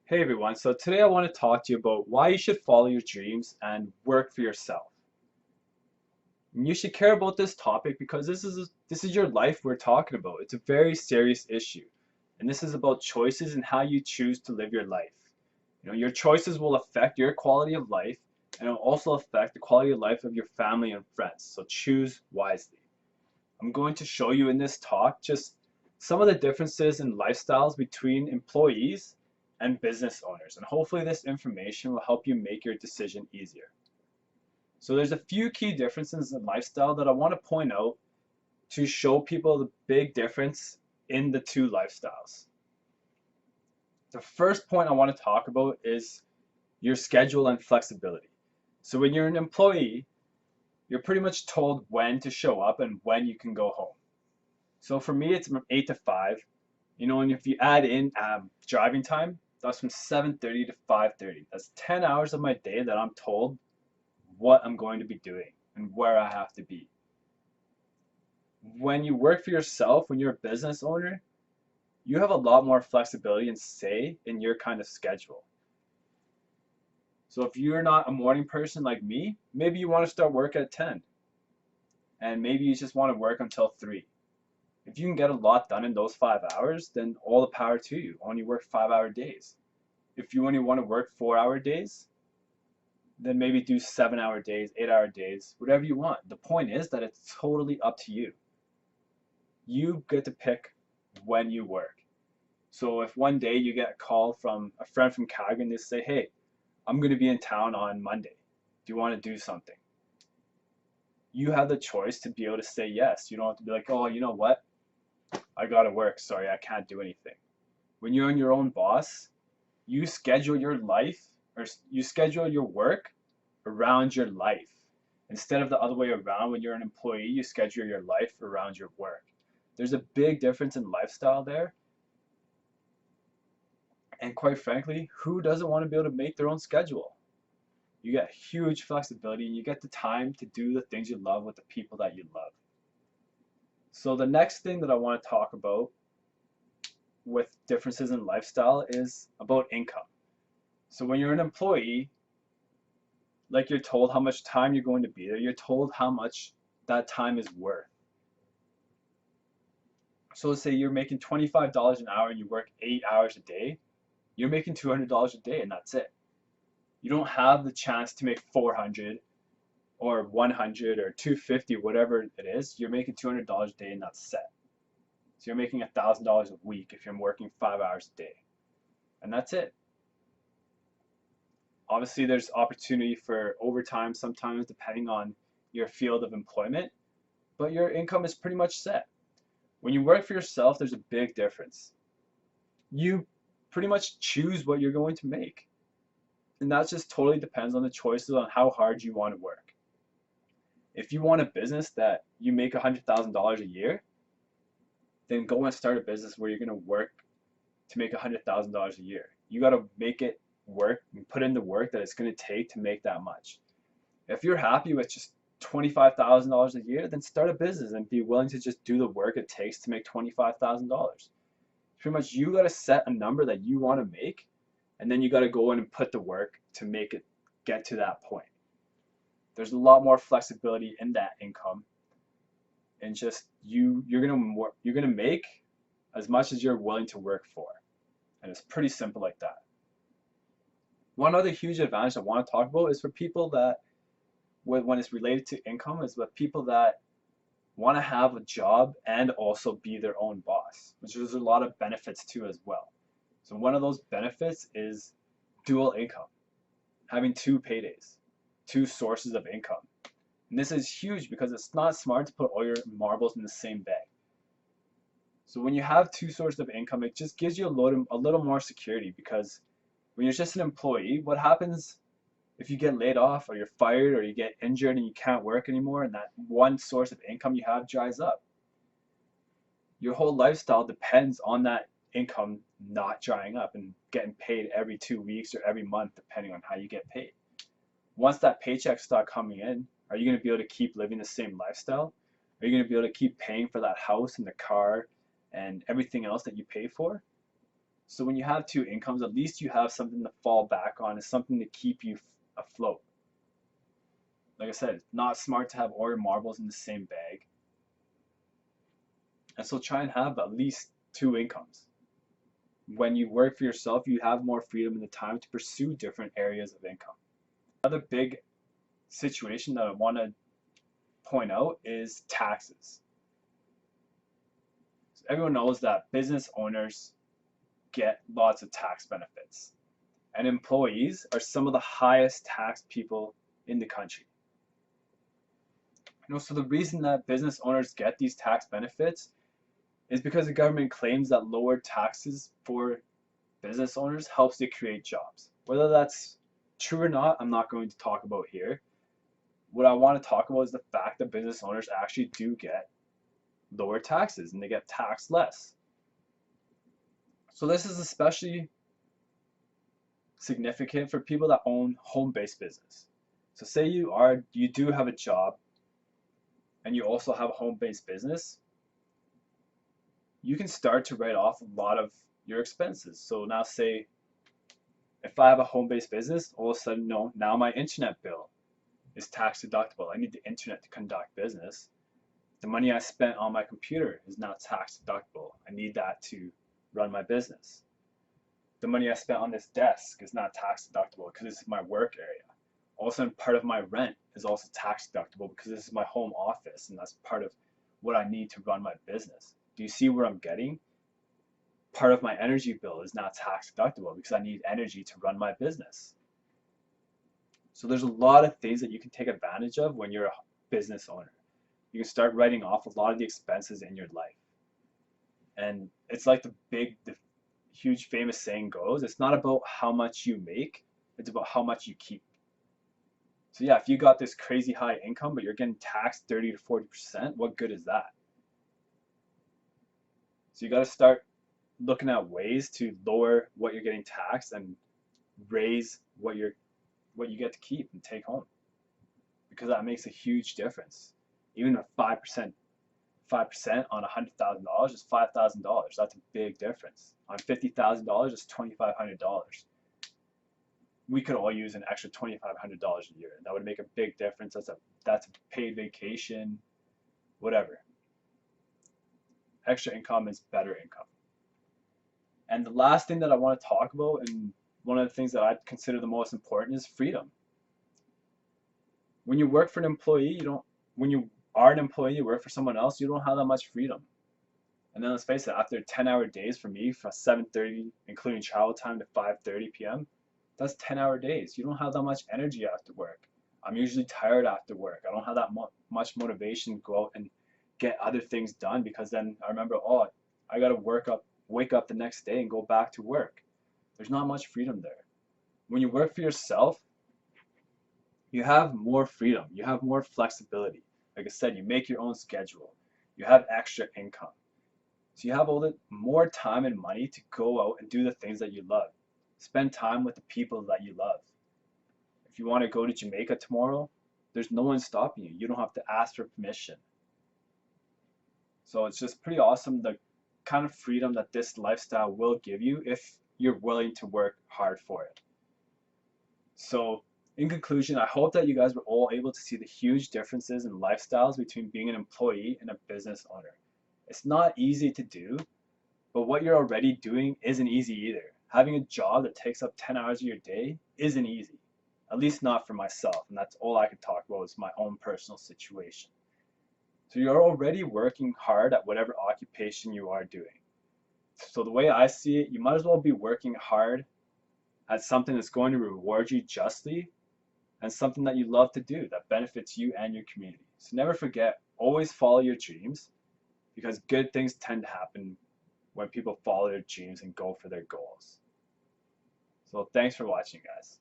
Hey everyone, so today I want to talk to you about why you should follow your dreams and work for yourself. And you should care about this topic because this is your life we're talking about. It's a very serious issue. And this is about choices and how you choose to live your life. Your choices will affect your quality of life and it will also affect the quality of life of your family and friends. So choose wisely. I'm going to show you in this talk just some of the differences in lifestyles between employees and business owners. And hopefully this information will help you make your decision easier. So there's a few key differences in lifestyle that I want to point out to show people the big difference in the two lifestyles. The first point I want to talk about is your schedule and flexibility. So when you're an employee, you're pretty much told when to show up and when you can go home. So for me, it's from 8 to 5. And if you add in driving time, that's from 7:30 to 5:30. That's 10 hours of my day that I'm told what I'm going to be doing and where I have to be. When you work for yourself, when you're a business owner, you have a lot more flexibility and say in your kind of schedule. So if you're not a morning person like me, maybe you want to start work at 10 and maybe you just want to work until 3. If you can get a lot done in those 5 hours, then all the power to you. Only work 5-hour days. If you only want to work 4-hour days, then maybe do 7-hour days, 8-hour days, whatever you want. The point is that it's totally up to you. You get to pick when you work. So if one day you get a call from a friend from Calgary and they say, hey, I'm going to be in town on Monday. Do you want to do something? You have the choice to be able to say yes. You don't have to be like, oh, you know what? I got to work. Sorry, I can't do anything. When you're your own boss, you schedule your life or you schedule your work around your life. Instead of the other way around, when you're an employee, you schedule your life around your work. There's a big difference in lifestyle there. And quite frankly, who doesn't want to be able to make their own schedule? You get huge flexibility and you get the time to do the things you love with the people that you love. So the next thing that I want to talk about with differences in lifestyle is about income. So when you're an employee, like you're told how much time you're going to be there, you're told how much that time is worth. So let's say you're making $25 an hour and you work 8 hours a day, you're making $200 a day and that's it. You don't have the chance to make 400 or 100 or 250, whatever it is. You're making $200 a day and that's set. So you're making $1,000 a week if you're working 5 hours a day. And that's it. Obviously, there's opportunity for overtime sometimes depending on your field of employment, but your income is pretty much set. When you work for yourself, there's a big difference. You pretty much choose what you're going to make. And that just totally depends on the choices on how hard you want to work. If you want a business that you make $100,000 a year, then go and start a business where you're going to work to make $100,000 a year. You got to make it work and put in the work that it's going to take to make that much. If you're happy with just $25,000 a year, then start a business and be willing to just do the work it takes to make $25,000. Pretty much you got to set a number that you want to make, and then you got to go in and put the work to make it get to that point. There's a lot more flexibility in that income, and just you're gonna make as much as you're willing to work for, and it's pretty simple like that. One other huge advantage I want to talk about is for people that, when it's related to income, is with people that want to have a job and also be their own boss, which there's a lot of benefits to as well. So one of those benefits is dual income, having two paydays, two sources of income. And this is huge because it's not smart to put all your marbles in the same bag. So when you have two sources of income, it just gives you a little more security, because when you're just an employee, what happens if you get laid off or you're fired or you get injured and you can't work anymore and that one source of income you have dries up? Your whole lifestyle depends on that income not drying up and getting paid every 2 weeks or every month, depending on how you get paid. Once that paycheck starts coming in, are you going to be able to keep living the same lifestyle? Are you going to be able to keep paying for that house and the car and everything else that you pay for? So when you have two incomes, at least you have something to fall back on, and something to keep you afloat. Like I said, it's not smart to have all your marbles in the same bag. And so try and have at least two incomes. When you work for yourself, you have more freedom and the time to pursue different areas of income. Another big situation that I want to point out is taxes. So everyone knows that business owners get lots of tax benefits, and employees are some of the highest taxed people in the country. So the reason that business owners get these tax benefits is because the government claims that lower taxes for business owners helps to create jobs. Whether that's true or not, I'm not going to talk about here. What I want to talk about is the fact that business owners actually do get lower taxes and they get taxed less. So this is especially significant for people that own home-based business. So say you do have a job and you also have a home-based business, you can start to write off a lot of your expenses. So now say if I have a home-based business, all of a sudden now my internet bill is tax deductible. I need the internet to conduct business. The money I spent on my computer is now tax deductible. I need that to run my business. The money I spent on this desk is not tax deductible because this is my work area. All of a sudden, part of my rent is also tax deductible because this is my home office and that's part of what I need to run my business. Do you see where I'm getting? Part of my energy bill is now tax deductible because I need energy to run my business. So there's a lot of things that you can take advantage of when you're a business owner. You can start writing off a lot of the expenses in your life. And it's like the huge famous saying goes, it's not about how much you make, it's about how much you keep. So yeah, if you got this crazy high income, but you're getting taxed 30 to 40%, what good is that? So you got to start looking at ways to lower what you're getting taxed and raise what you get to keep and take home, because that makes a huge difference. Even a 5% on $100,000 is $5,000. That's a big difference. On $50,000 is $2,500. We could all use an extra $2,500 a year. That would make a big difference. That's a paid vacation, whatever. Extra income is better income. And the last thing that I want to talk about, and one of the things that I consider the most important, is freedom. When you work for an employee, when you are an employee, you work for someone else, you don't have that much freedom. And then let's face it, after 10-hour days for me, from 7:30, including travel time, to 5:30 p.m., that's 10-hour days. You don't have that much energy after work. I'm usually tired after work. I don't have that much motivation to go out and get other things done, because then I remember, oh, I got to wake up the next day and go back to work. There's not much freedom there. When you work for yourself, you have more freedom. You have more flexibility. Like I said, you make your own schedule. You have extra income. So you have more time and money to go out and do the things that you love. Spend time with the people that you love. If you want to go to Jamaica tomorrow, there's no one stopping you. You don't have to ask for permission. So it's just pretty awesome, the kind of freedom that this lifestyle will give you if you're willing to work hard for it. So in conclusion, I hope that you guys were all able to see the huge differences in lifestyles between being an employee and a business owner. It's not easy to do, but what you're already doing isn't easy either. Having a job that takes up 10 hours of your day isn't easy, at least not for myself, and that's all I could talk about is my own personal situation. So you're already working hard at whatever occupation you are doing. So the way I see it, you might as well be working hard at something that's going to reward you justly and something that you love to do that benefits you and your community. So never forget, always follow your dreams, because good things tend to happen when people follow their dreams and go for their goals. So thanks for watching, guys.